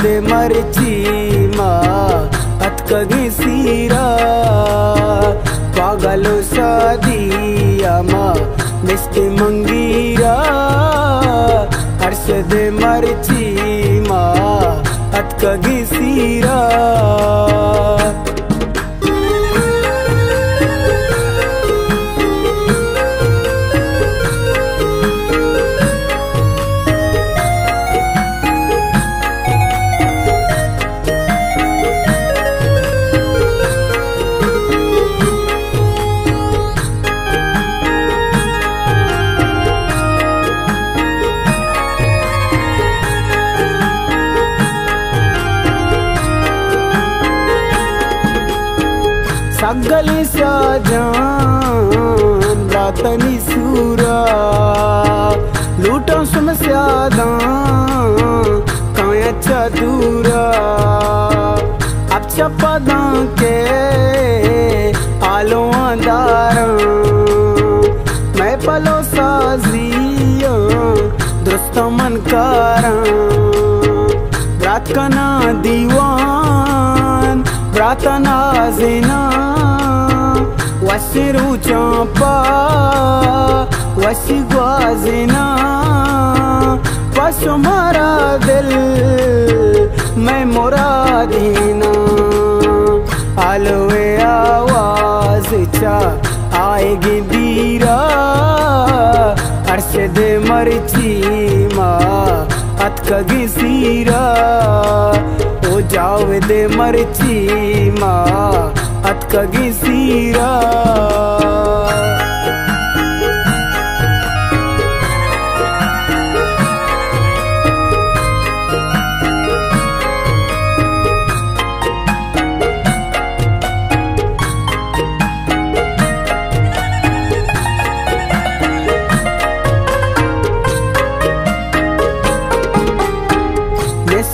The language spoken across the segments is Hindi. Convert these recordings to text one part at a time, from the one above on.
दे मरची मा अतकगी सीरा पागलो सादिया मा मिस्टी मंगीरा हर्ष दे मरची मा अतकगी सीरा सगली साजान रातनी सूरा लूटों सुम स्यादा काया चदूरा अब चपदा के आलो अंधारा मैं पलो साजिया दुरुस्त मनकारा रात का ना दीवान प्रार्थना जिना वशिरु चांपा वशी ग्वाजिना पशु मारा दिल मैं मुरादीना आलोए आवाज चा आएगी बीरा अर्शद मरची मा अतकगी सीरा ओ जावे दे मरची मा अतकगी सीरा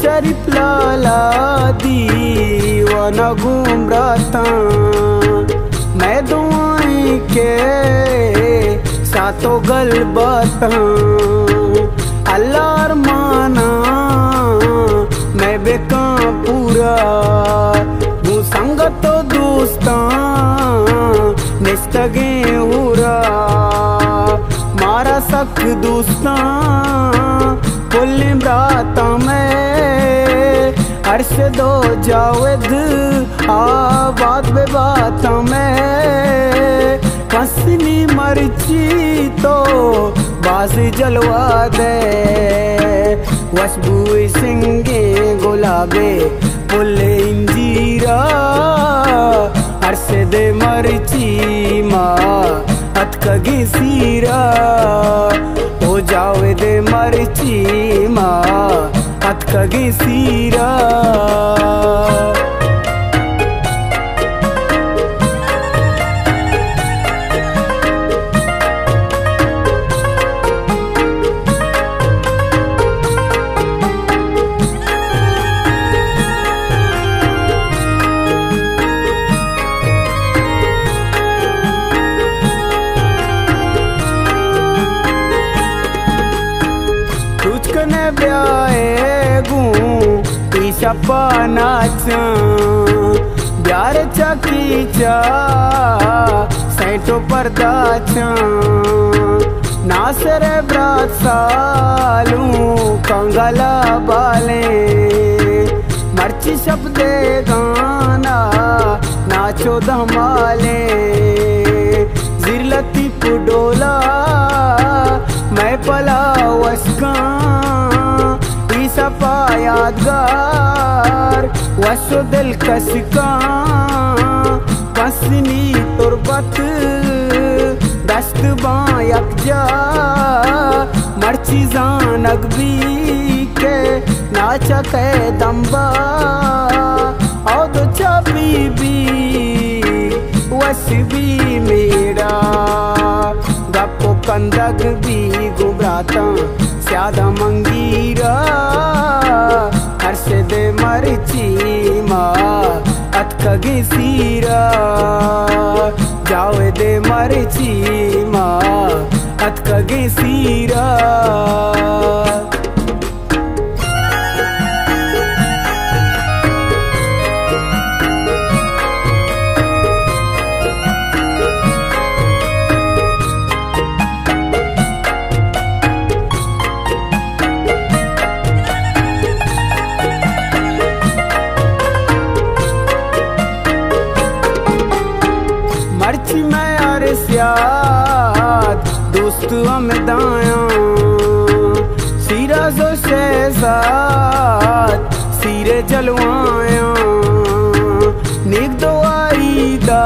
शरीफ लाला दीवाना घूम रहा मैं दुआएं के सातों गलबता अल्लाह अरमाना मैं बेका पूरा हूँ संगत तो दोस्ता निस्तगे हुरा मारा सख दोस्ता कुल राता में अर्श दो जावेद आबाद बे बात में कसनी मरची तो बाजी जलवा दे वशबू सिंगे गुलाबे फुल इंजीरा अर्श दे मरची मा अतकगी सीरा हो जावे दे मरची मा अतकगी सीरा तुझकने ब्याए गूं ईशपा नाचा ब्यार चकी चा सैटो परदाचा नासर ब्रात सालू कंगला बाले मर्ची शब्दे गाना नाचो धमाले जिरलती पुडोला मैं पला वस्का ईसपा यादगार वसो दिल कसका कसनी तुरबत दस्त बायक जा मर्ची जान अगबी के नाचा के दम्बा और दो बीबी वसबी मेरा गप्पो कंदग भी गुबराता स्यादा मंगीरा हर्ष दे मरची मा अतकगी सीरा जावे दे मरची मा अतकगी सीरा दोस्त हमें दाया सीरा जो शहजाद सीरे जलवाया नेक दुआई दा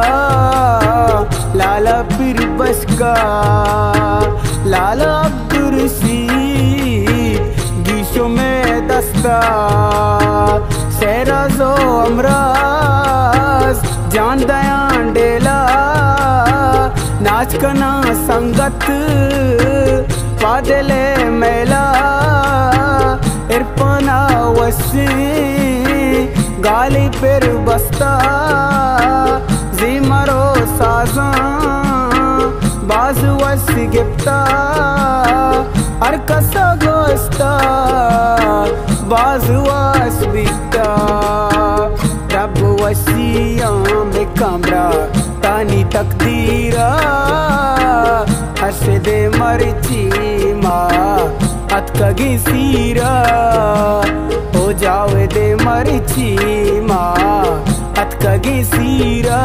लाला फिर बस का लाला अब्दुल रशीद गीशो में दस्ता सहरा जो अमराज जान दयान डेला नाच कना संगत पादले मेला इरपना वसी गाली पर बस्ता जिमरो साजा बाज वस गिफ्ता अरकसा गोस्ता बाज वस बिकता रब वसिया में कमरा तानी तकदीरा हसदे मर्ची माँ अतकगी सीरा हो जावे दे मर्ची माँ अतकगी सीरा।